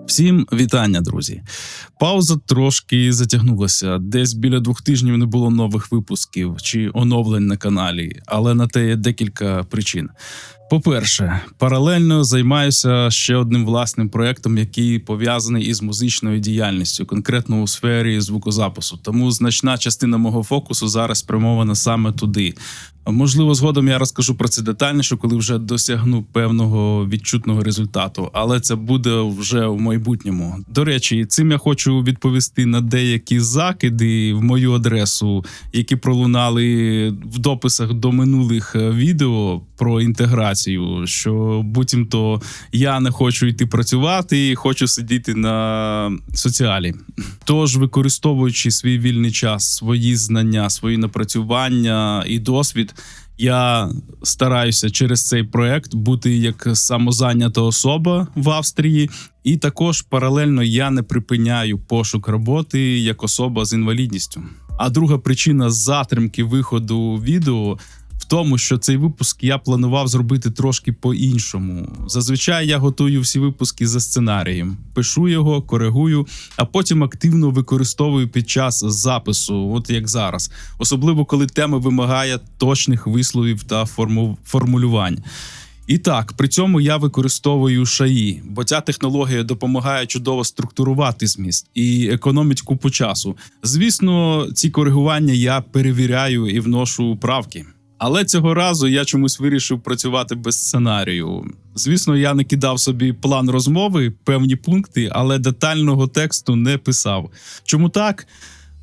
Всім вітання, друзі. Пауза трошки затягнулася. Десь біля 2 тижнів не було нових випусків чи оновлень на каналі, але на те є декілька причин. По-перше, паралельно займаюся ще одним власним проєктом, який пов'язаний із музичною діяльністю, конкретно у сфері звукозапису. Тому значна частина мого фокусу зараз спрямована саме туди. Можливо, згодом я розкажу про це детальніше, коли вже досягну певного відчутного результату, але це буде вже в майбутньому. До речі, цим я хочу відповісти на деякі закиди в мою адресу, які пролунали в дописах до минулих відео про інтеграцію, що буцімто я не хочу йти працювати, хочу сидіти на соціалі. Тож, використовуючи свій вільний час, свої знання, свої напрацювання і досвід, я стараюся через цей проект бути як самозайнята особа в Австрії, і також паралельно я не припиняю пошук роботи як особа з інвалідністю. А друга причина затримки виходу відео в тому, що цей випуск я планував зробити трошки по-іншому. Зазвичай я готую всі випуски за сценарієм, пишу його, коригую, а потім активно використовую під час запису, от як зараз. Особливо, коли тема вимагає точних висловів та формулювань. І так, при цьому я використовую ШАІ, бо ця технологія допомагає чудово структурувати зміст і економить купу часу. Звісно, ці коригування я перевіряю і вношу правки. Але цього разу я чомусь вирішив працювати без сценарію. Звісно, я не кидав собі план розмови, певні пункти, але детального тексту не писав. Чому так?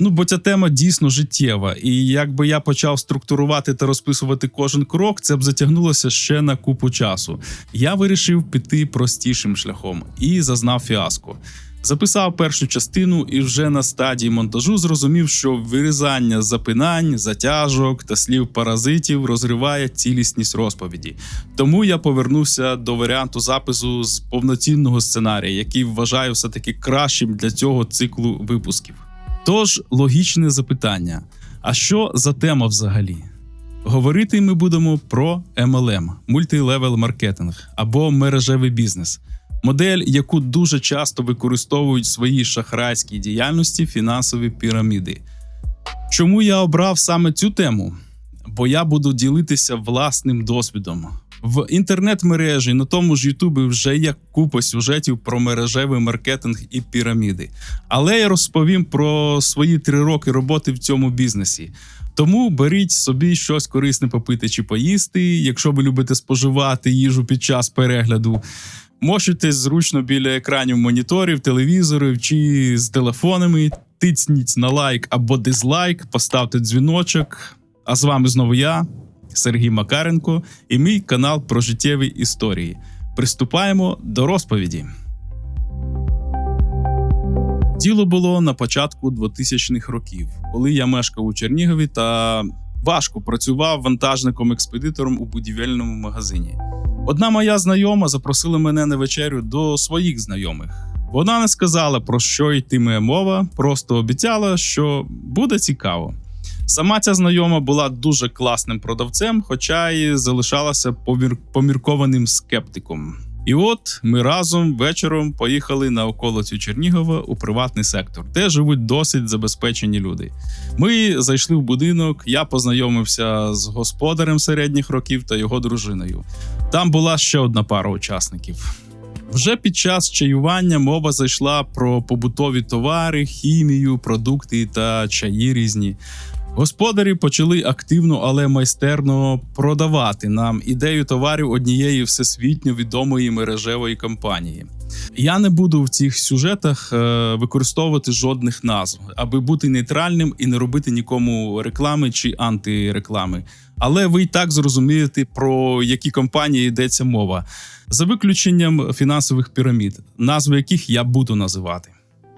Бо ця тема дійсно життєва, і якби я почав структурувати та розписувати кожен крок, це б затягнулося ще на купу часу. Я вирішив піти простішим шляхом і зазнав фіаско. Записав першу частину і вже на стадії монтажу зрозумів, що вирізання запинань, затяжок та слів-паразитів розриває цілісність розповіді. Тому я повернувся до варіанту запису з повноцінного сценарія, який вважаю все-таки кращим для цього циклу випусків. Тож, логічне запитання. А що за тема взагалі? Говорити ми будемо про MLM – Multi-Level Marketing або мережевий бізнес. Модель, яку дуже часто використовують в своїй шахрайській діяльності фінансові піраміди. Чому я обрав саме цю тему? Бо я буду ділитися власним досвідом. В інтернет-мережі, на тому ж Ютубі вже є купа сюжетів про мережевий маркетинг і піраміди. Але я розповім про свої 3 роки роботи в цьому бізнесі. Тому беріть собі щось корисне попити чи поїсти, якщо ви любите споживати їжу під час перегляду. Мощуйтесь зручно біля екранів моніторів, телевізорів чи з телефонами, тицніть на лайк або дизлайк, поставте дзвіночок. А з вами знову я, Сергій Макаренко, і мій канал про життєві історії. Приступаємо до розповіді. Діло було на початку 2000-х років, коли я мешкав у Чернігові та важко працював вантажником-експедитором у будівельному магазині. Одна моя знайома запросила мене на вечерю до своїх знайомих. Вона не сказала, про що йтиме мова, просто обіцяла, що буде цікаво. Сама ця знайома була дуже класним продавцем, хоча й залишалася поміркованим скептиком. І от ми разом вечором поїхали на околицю Чернігова у приватний сектор, де живуть досить забезпечені люди. Ми зайшли в будинок, я познайомився з господарем середніх років та його дружиною. Там була ще одна пара учасників. Вже під час чаювання мова зайшла про побутові товари, хімію, продукти та чаї різні. Господарі почали активно, але майстерно продавати нам ідею товарів однієї всесвітньо відомої мережевої компанії. Я не буду в цих сюжетах використовувати жодних назв, аби бути нейтральним і не робити нікому реклами чи антиреклами. Але ви і так зрозумієте, про які компанії йдеться мова, за виключенням фінансових пірамід, назви яких я буду називати.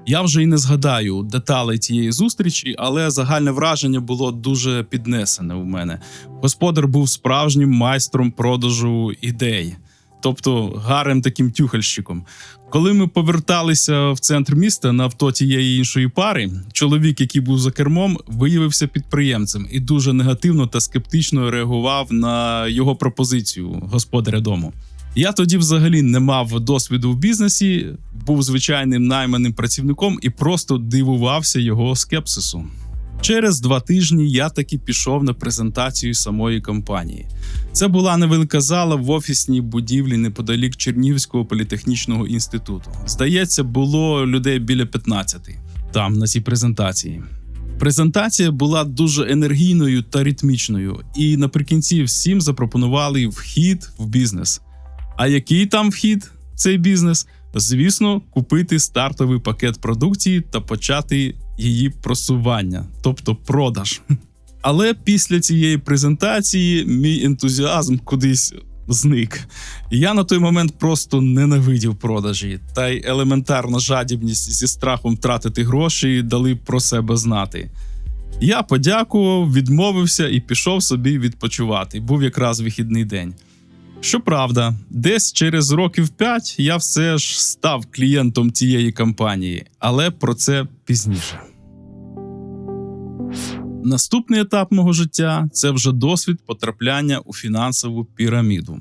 Я вже й не згадаю деталей цієї зустрічі, але загальне враження було дуже піднесене у мене. Господар був справжнім майстром продажу ідей, тобто гарним таким тюхальщиком. Коли ми поверталися в центр міста на авто тієї іншої пари, чоловік, який був за кермом, виявився підприємцем і дуже негативно та скептично реагував на його пропозицію господаря дому. Я тоді взагалі не мав досвіду в бізнесі, був звичайним найманим працівником і просто дивувався його скепсису. Через 2 тижні я таки пішов на презентацію самої компанії. Це була невелика зала в офісній будівлі неподалік Чернігівського політехнічного інституту. Здається, було людей біля 15 там, на цій презентації. Презентація була дуже енергійною та ритмічною, і наприкінці всім запропонували вхід в бізнес. А який там вхід в цей бізнес? Звісно, купити стартовий пакет продукції та почати її просування, тобто продаж. Але після цієї презентації мій ентузіазм кудись зник. Я на той момент просто ненавидів продажі, та й елементарна жадібність зі страхом втратити гроші дали про себе знати. Я подякував, відмовився і пішов собі відпочивати. Був якраз вихідний день. Щоправда, десь через років 5 я все ж став клієнтом цієї компанії, але про це пізніше. Наступний етап мого життя – це вже досвід потрапляння у фінансову піраміду.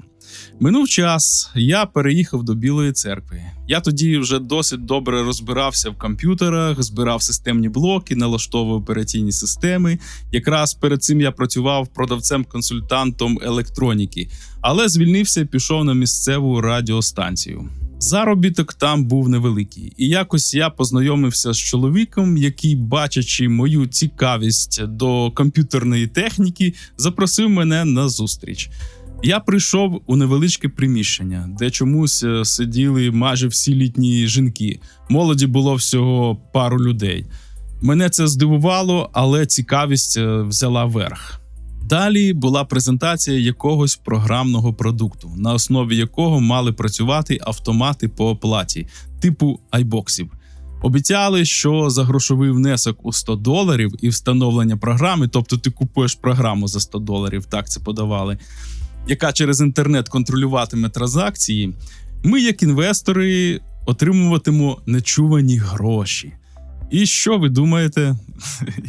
Минув час, я переїхав до Білої Церкви. Я тоді вже досить добре розбирався в комп'ютерах, збирав системні блоки, налаштовував операційні системи. Якраз перед цим я працював продавцем-консультантом електроніки, але звільнився і пішов на місцеву радіостанцію. Заробіток там був невеликий, і якось я познайомився з чоловіком, який, бачачи мою цікавість до комп'ютерної техніки, запросив мене на зустріч. Я прийшов у невеличке приміщення, де чомусь сиділи майже всі літні жінки. Молоді було всього пару людей. Мене це здивувало, але цікавість взяла верх. Далі була презентація якогось програмного продукту, на основі якого мали працювати автомати по оплаті, типу айбоксів. Обіцяли, що за грошовий внесок у $100 і встановлення програми, тобто ти купуєш програму за $100, так це подавали, яка через інтернет контролюватиме транзакції, ми, як інвестори, отримуватимемо нечувані гроші. І що ви думаєте?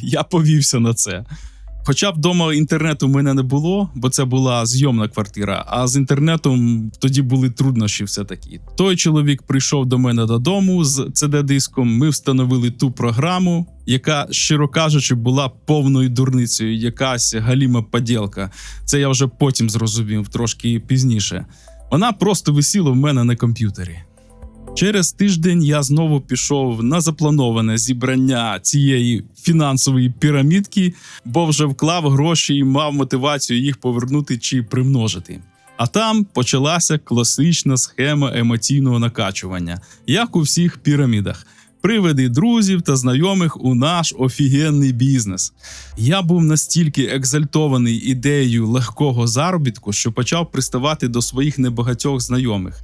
Я повівся на це. Хоча вдома інтернету в мене не було, бо це була зйомна квартира, а з інтернетом тоді були труднощі все-таки. Той чоловік прийшов до мене додому з CD-диском, ми встановили ту програму, яка, щиро кажучи, була повною дурницею, якась галіма поділка. Це я вже потім зрозумів, трошки пізніше. Вона просто висіла в мене на комп'ютері. Через тиждень я знову пішов на заплановане зібрання цієї фінансової пірамідки, бо вже вклав гроші і мав мотивацію їх повернути чи примножити. А там почалася класична схема емоційного накачування, як у всіх пірамідах. Приведи друзів та знайомих у наш офігенний бізнес. Я був настільки екзальтований ідеєю легкого заробітку, що почав приставати до своїх небагатьох знайомих.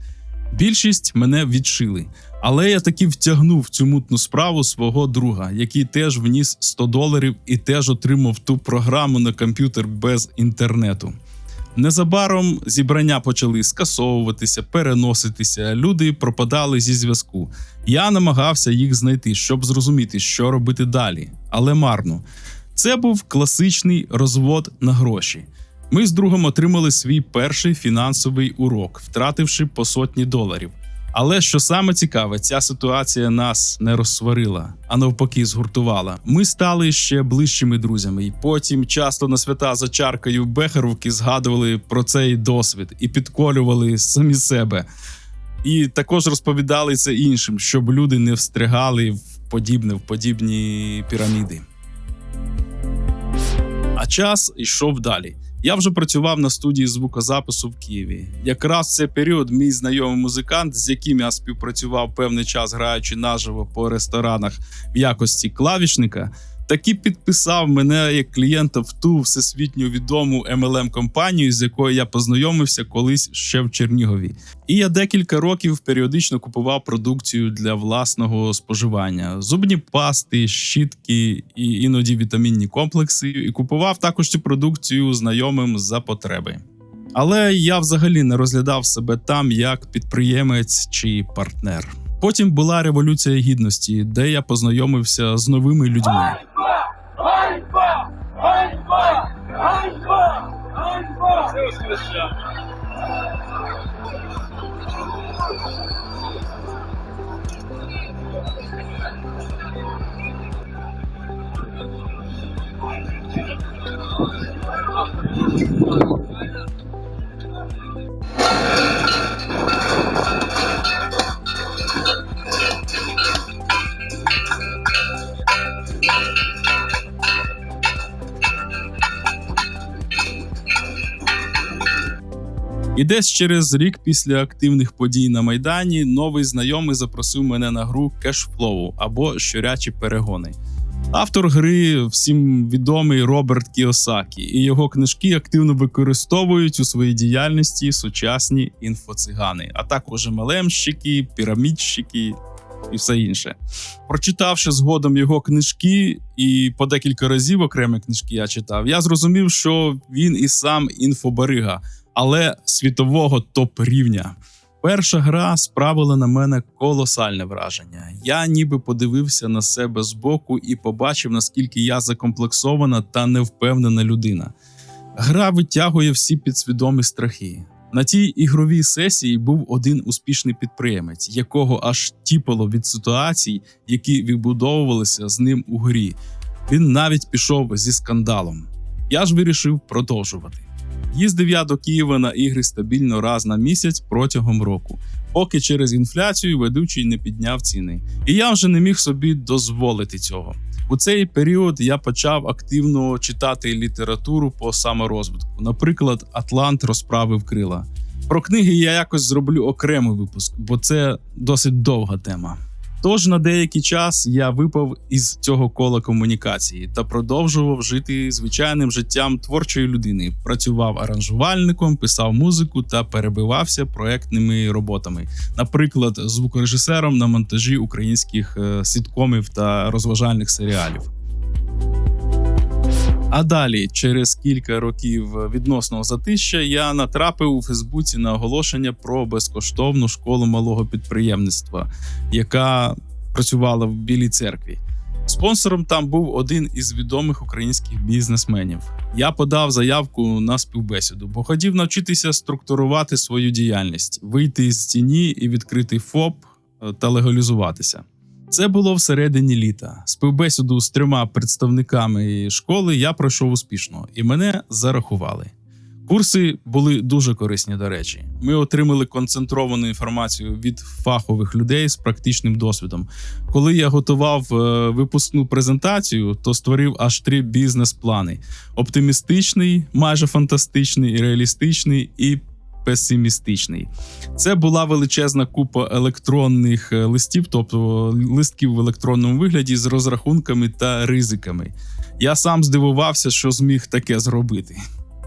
Більшість мене відшили, але я таки втягнув цю мутну справу свого друга, який теж вніс $100 і теж отримав ту програму на комп'ютер без інтернету. Незабаром зібрання почали скасовуватися, переноситися, люди пропадали зі зв'язку. Я намагався їх знайти, щоб зрозуміти, що робити далі, але марно. Це був класичний розвод на гроші. Ми з другом отримали свій перший фінансовий урок, втративши по $100. Але що саме цікаве, ця ситуація нас не розсварила, а навпаки згуртувала. Ми стали ще ближчими друзями, і потім часто на свята за чаркою бехеровки згадували про цей досвід і підколювали самі себе. І також розповідали це іншим, щоб люди не встрягали в подібні піраміди. А час йшов далі. Я вже працював на студії звукозапису в Києві. Якраз в цей період мій знайомий музикант, з яким я співпрацював певний час, граючи наживо по ресторанах в якості клавішника, таки підписав мене як клієнта в ту всесвітньо відому MLM-компанію, з якою я познайомився колись ще в Чернігові. І я декілька років періодично купував продукцію для власного споживання. Зубні пасти, щітки і іноді вітамінні комплекси. І купував також цю продукцію знайомим за потреби. Але я взагалі не розглядав себе там як підприємець чи партнер. Потім була Революція Гідності, де я познайомився з новими людьми. Ганьба! Ганьба! Ганьба! Ганьба! І десь через рік після активних подій на Майдані новий знайомий запросив мене на гру Cashflow або Щурячі перегони. Автор гри всім відомий Роберт Кіосакі, і його книжки активно використовують у своїй діяльності сучасні інфоцигани, а також MLM-щики, пірамідщики і все інше. Прочитавши згодом його книжки, і по декілька разів окремі книжки я читав, я зрозумів, що він і сам інфобарига, але світового топ-рівня. Перша гра справила на мене колосальне враження. Я ніби подивився на себе збоку і побачив, наскільки я закомплексована та невпевнена людина. Гра витягує всі підсвідомі страхи. На тій ігровій сесії був один успішний підприємець, якого аж тіпало від ситуацій, які вибудовувалися з ним у грі. Він навіть пішов зі скандалом. Я ж вирішив продовжувати. Їздив я до Києва на ігри стабільно раз на місяць протягом року, поки через інфляцію ведучий не підняв ціни. І я вже не міг собі дозволити цього. У цей період я почав активно читати літературу по саморозвитку. Наприклад, «Атлант розправив крила». Про книги я якось зроблю окремий випуск, бо це досить довга тема. Тож на деякий час я випав із цього кола комунікації та продовжував жити звичайним життям творчої людини. Працював аранжувальником, писав музику та перебивався проектними роботами. Наприклад, звукорежисером на монтажі українських сіткомів та розважальних серіалів. А далі, через кілька років відносного затища, я натрапив у Фейсбуці на оголошення про безкоштовну школу малого підприємництва, яка працювала в Білій церкві. Спонсором там був один із відомих українських бізнесменів. Я подав заявку на співбесіду, бо хотів навчитися структурувати свою діяльність, вийти з тіні і відкрити ФОП та легалізуватися. Це було всередині літа. Співбесіду з 3 представниками школи я пройшов успішно, і мене зарахували. Курси були дуже корисні, до речі. Ми отримали концентровану інформацію від фахових людей з практичним досвідом. Коли я готував випускну презентацію, то створив аж 3 бізнес-плани. Оптимістичний, майже фантастичний, реалістичний і песимістичний. Це була величезна купа електронних листів, тобто листків в електронному вигляді з розрахунками та ризиками. Я сам здивувався, що зміг таке зробити.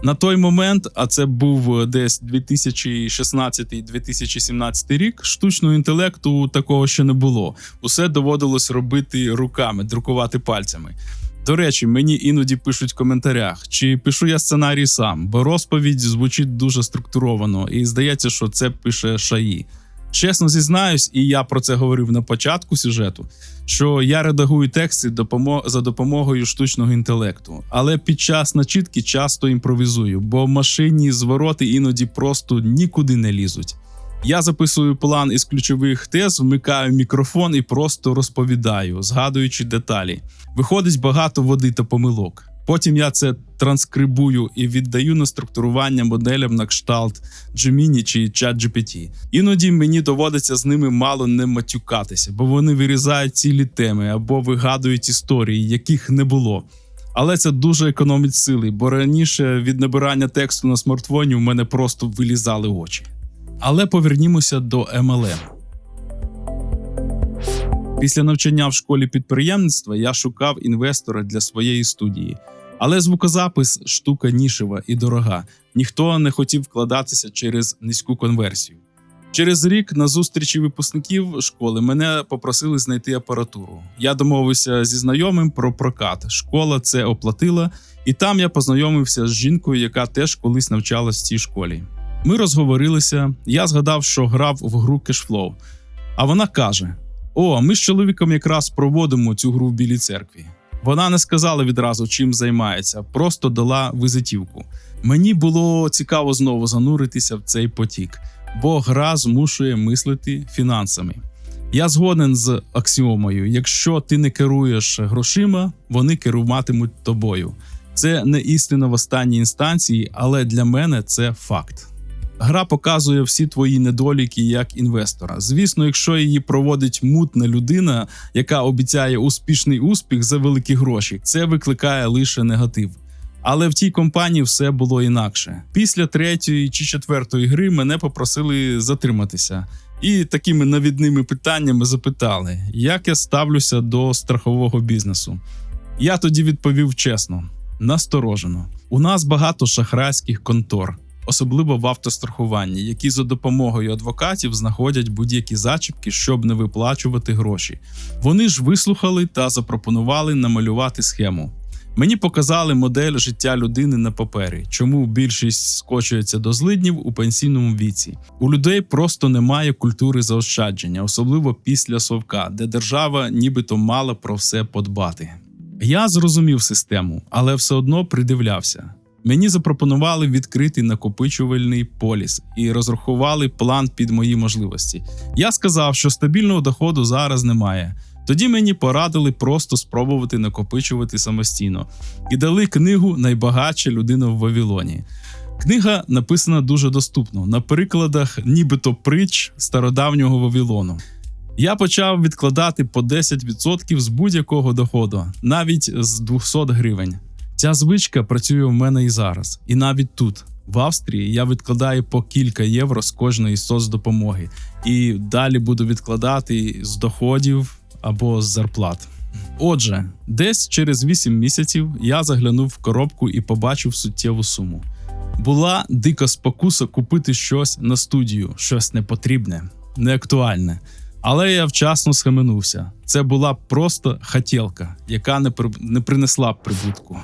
На той момент, а це був десь 2016-2017 рік, штучного інтелекту такого ще не було. Усе доводилось робити руками, друкувати пальцями. До речі, мені іноді пишуть в коментарях, чи пишу я сценарій сам, бо розповідь звучить дуже структуровано і здається, що це пише ШАІ. Чесно зізнаюсь, і я про це говорив на початку сюжету, що я редагую тексти за допомогою штучного інтелекту. Але під час начитки часто імпровізую, бо машинні звороти іноді просто нікуди не лізуть. Я записую план із ключових тез, вмикаю мікрофон і просто розповідаю, згадуючи деталі. Виходить багато води та помилок. Потім я це транскрибую і віддаю на структурування моделям на кшталт Gemini чи ChatGPT. Іноді мені доводиться з ними мало не матюкатися, бо вони вирізають цілі теми або вигадують історії, яких не було. Але це дуже економить сили, бо раніше від набирання тексту на смартфоні у мене просто вилізали очі. Але повернімося до MLM. Після навчання в школі підприємництва я шукав інвестора для своєї студії. Але звукозапис – штука нішева і дорога. Ніхто не хотів вкладатися через низьку конверсію. Через рік на зустрічі випускників школи мене попросили знайти апаратуру. Я домовився зі знайомим про прокат. Школа це оплатила, і там я познайомився з жінкою, яка теж колись навчалась в цій школі. Ми розговорилися, я згадав, що грав в гру Cashflow. А вона каже: «О, ми з чоловіком якраз проводимо цю гру в Білій церкві». Вона не сказала відразу, чим займається, просто дала візитівку. Мені було цікаво знову зануритися в цей потік, бо гра змушує мислити фінансами. Я згоден з аксіомою: якщо ти не керуєш грошима, вони керуватимуть тобою. Це не істина в останній інстанції, але для мене це факт. Гра показує всі твої недоліки як інвестора. Звісно, якщо її проводить мутна людина, яка обіцяє успішний успіх за великі гроші, це викликає лише негатив. Але в тій компанії все було інакше. Після 3-ї чи 4-ї гри мене попросили затриматися. І такими навідними питаннями запитали, як я ставлюся до страхового бізнесу. Я тоді відповів чесно, насторожено. У нас багато шахрайських контор, особливо в автострахуванні, які за допомогою адвокатів знаходять будь-які зачіпки, щоб не виплачувати гроші. Вони ж вислухали та запропонували намалювати схему. Мені показали модель життя людини на папері, чому більшість скочується до злиднів у пенсійному віці. У людей просто немає культури заощадження, особливо після совка, де держава нібито мала про все подбати. Я зрозумів систему, але все одно придивлявся. Мені запропонували відкритий накопичувальний поліс і розрахували план під мої можливості. Я сказав, що стабільного доходу зараз немає. Тоді мені порадили просто спробувати накопичувати самостійно. І дали книгу «Найбагатша людина в Вавилоні». Книга написана дуже доступно, на прикладах нібито притч стародавнього Вавилону. Я почав відкладати по 10% з будь-якого доходу, навіть з 200 гривень. Ця звичка працює в мене і зараз. І навіть тут, в Австрії, я відкладаю по кілька євро з кожної соцдопомоги. І далі буду відкладати з доходів або з зарплат. Отже, десь через 8 місяців я заглянув в коробку і побачив суттєву суму. Була дика спокуса купити щось на студію, щось непотрібне, неактуальне. Але я вчасно схаменувся. Це була просто хотєлка, яка не принесла б прибутку.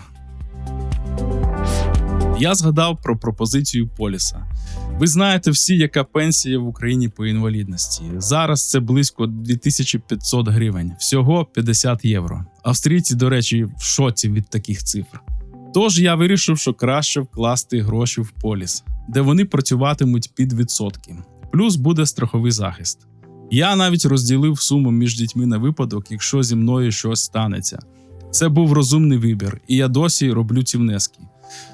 Я згадав про пропозицію поліса. Ви знаєте всі, яка пенсія в Україні по інвалідності. Зараз це близько 2500 гривень, всього 50 євро. Австрійці, до речі, в шоці від таких цифр. Тож я вирішив, що краще вкласти гроші в поліс, де вони працюватимуть під відсотки. Плюс буде страховий захист. Я навіть розділив суму між дітьми на випадок, якщо зі мною щось станеться. Це був розумний вибір, і я досі роблю ці внески.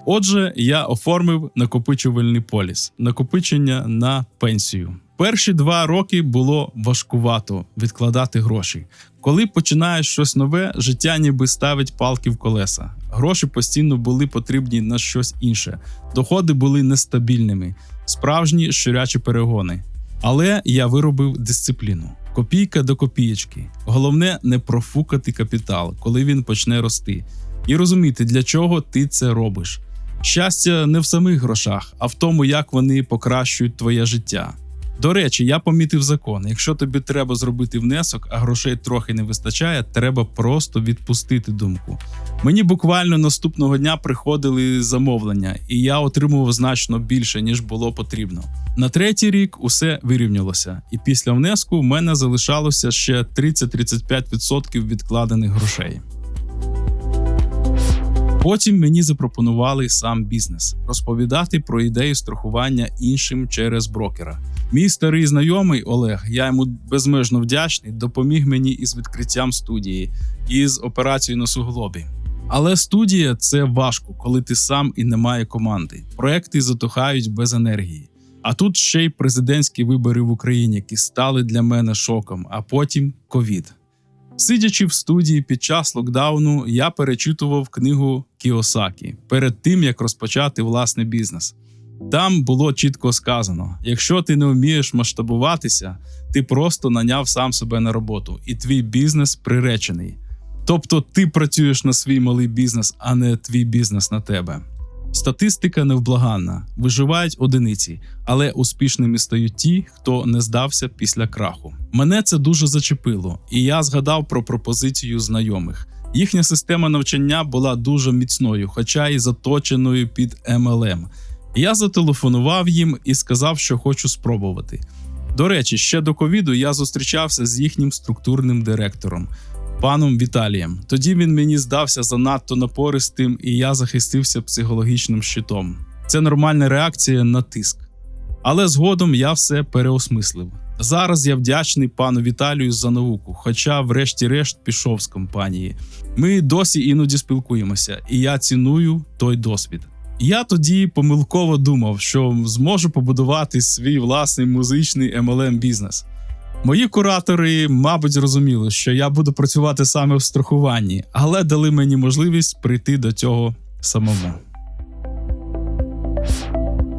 Отже, я оформив накопичувальний поліс, накопичення на пенсію. Перші 2 роки було важкувато відкладати гроші. Коли починаєш щось нове, життя ніби ставить палки в колеса. Гроші постійно були потрібні на щось інше. Доходи були нестабільними, справжні щурячі перегони. Але я виробив дисципліну. Копійка до копієчки. Головне не профукати капітал, коли він почне рости. І розуміти, для чого ти це робиш. Щастя не в самих грошах, а в тому, як вони покращують твоє життя. До речі, я помітив закон. Якщо тобі треба зробити внесок, а грошей трохи не вистачає, треба просто відпустити думку. Мені буквально наступного дня приходили замовлення, і я отримував значно більше, ніж було потрібно. На 3-й рік усе вирівнялося, і після внеску в мене залишалося ще 30-35% відкладених грошей. Потім мені запропонували сам бізнес – розповідати про ідею страхування іншим через брокера. Мій старий знайомий Олег, я йому безмежно вдячний, допоміг мені із відкриттям студії, і з операцією на суглобі. Але студія – це важко, коли ти сам і немає команди. Проекти затухають без енергії. А тут ще й президентські вибори в Україні, які стали для мене шоком, а потім ковід. Сидячи в студії під час локдауну, я перечитував книгу Кіосакі перед тим, як розпочати власний бізнес. Там було чітко сказано, якщо ти не вмієш масштабуватися, ти просто наняв сам себе на роботу, і твій бізнес приречений. Тобто ти працюєш на свій малий бізнес, а не твій бізнес на тебе. Статистика невблаганна, виживають одиниці, але успішними стають ті, хто не здався після краху. Мене це дуже зачепило, і я згадав про пропозицію знайомих. Їхня система навчання була дуже міцною, хоча й заточеною під MLM. Я зателефонував їм і сказав, що хочу спробувати. До речі, ще до ковіду я зустрічався з їхнім структурним директором, паном Віталієм. Тоді він мені здався занадто напористим, і я захистився психологічним щитом. Це нормальна реакція на тиск. Але згодом я все переосмислив. Зараз я вдячний пану Віталію за науку, хоча врешті-решт пішов з компанії. Ми досі іноді спілкуємося, і я ціную той досвід. Я тоді помилково думав, що зможу побудувати свій власний музичний MLM-бізнес. Мої куратори, мабуть, розуміли, що я буду працювати саме в страхуванні, але дали мені можливість прийти до цього самому.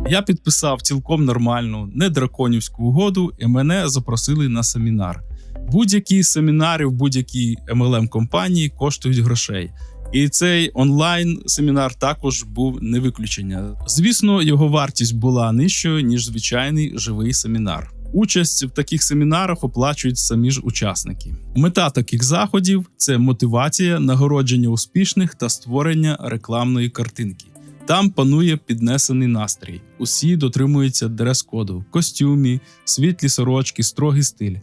Я підписав цілком нормальну, не драконівську угоду, і мене запросили на семінар. Будь-які семінари в будь-якій MLM-компанії коштують грошей. І цей онлайн-семінар також був не виключення. Звісно, його вартість була нижчою, ніж звичайний живий семінар. Участь в таких семінарах оплачують самі ж учасники. Мета таких заходів – це мотивація, нагородження успішних та створення рекламної картинки. Там панує піднесений настрій. Усі дотримуються дрес-коду, в костюмі, світлі сорочки, строгий стиль.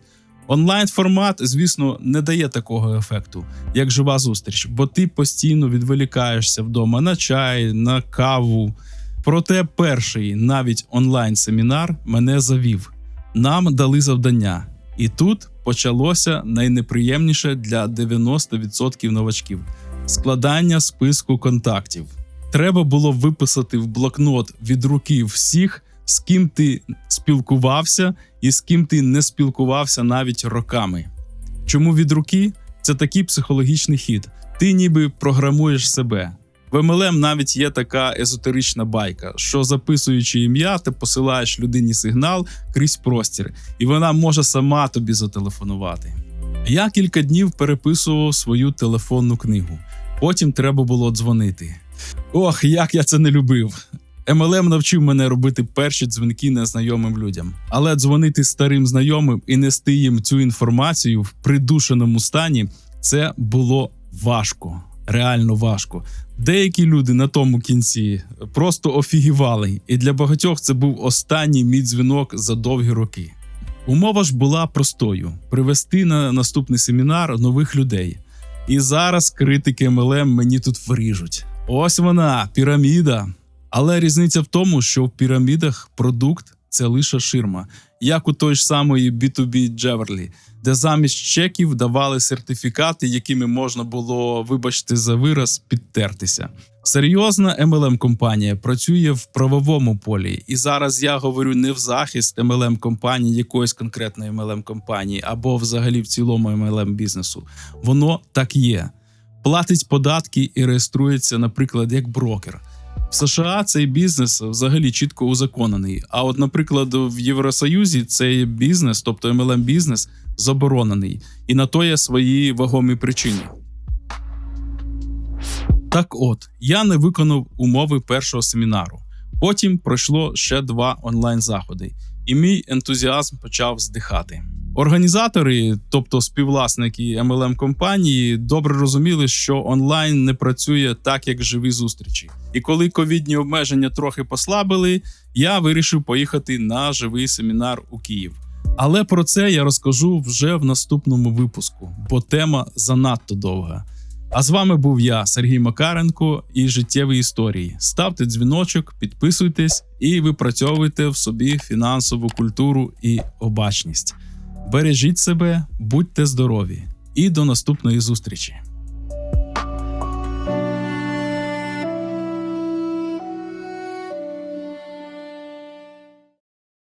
Онлайн-формат, звісно, не дає такого ефекту, як жива зустріч, бо ти постійно відволікаєшся вдома на чай, на каву. Проте перший, навіть онлайн-семінар, мене завів. Нам дали завдання. І тут почалося найнеприємніше для 90% новачків – складання списку контактів. Треба було виписати в блокнот від руки всіх, з ким ти спілкувався і з ким ти не спілкувався навіть роками. Чому від руки? Це такий психологічний хід. Ти ніби програмуєш себе. В MLM навіть є така езотерична байка, що записуючи ім'я, ти посилаєш людині сигнал крізь простір, і вона може сама тобі зателефонувати. Я кілька днів переписував свою телефонну книгу. Потім треба було дзвонити. Ох, як я це не любив. MLM навчив мене робити перші дзвінки незнайомим людям. Але дзвонити старим знайомим і нести їм цю інформацію в придушеному стані – це було важко. Реально важко. Деякі люди на тому кінці просто офігівали. І для багатьох це був останній мій дзвінок за довгі роки. Умова ж була простою – привести на наступний семінар нових людей. І зараз критики MLM мені тут вріжуть. Ось вона, піраміда. Але різниця в тому, що в пірамідах продукт – це лише ширма, як у той ж самої B2B Джеверлі, де замість чеків давали сертифікати, якими можна було, вибачте за вираз, підтертися. Серйозна MLM-компанія працює в правовому полі, і зараз я говорю не в захист MLM-компанії, якоїсь конкретної MLM-компанії, або взагалі в цілому MLM-бізнесу. Воно так є. Платить податки і реєструється, наприклад, як брокер. В США цей бізнес взагалі чітко узаконений, а от, наприклад, в Євросоюзі цей бізнес, тобто MLM-бізнес, заборонений. І на то є свої вагомі причини. Так от, я не виконав умови першого семінару. Потім пройшло ще 2 онлайн-заходи, і мій ентузіазм почав здихати. Організатори, тобто співвласники MLM-компанії, добре розуміли, що онлайн не працює так, як живі зустрічі. І коли ковідні обмеження трохи послабили, я вирішив поїхати на живий семінар у Київ. Але про це я розкажу вже в наступному випуску, бо тема занадто довга. А з вами був я, Сергій Макаренко, і життєві історії. Ставте дзвіночок, підписуйтесь і випрацьовуйте в собі фінансову культуру і обачність. Бережіть себе, будьте здорові і до наступної зустрічі.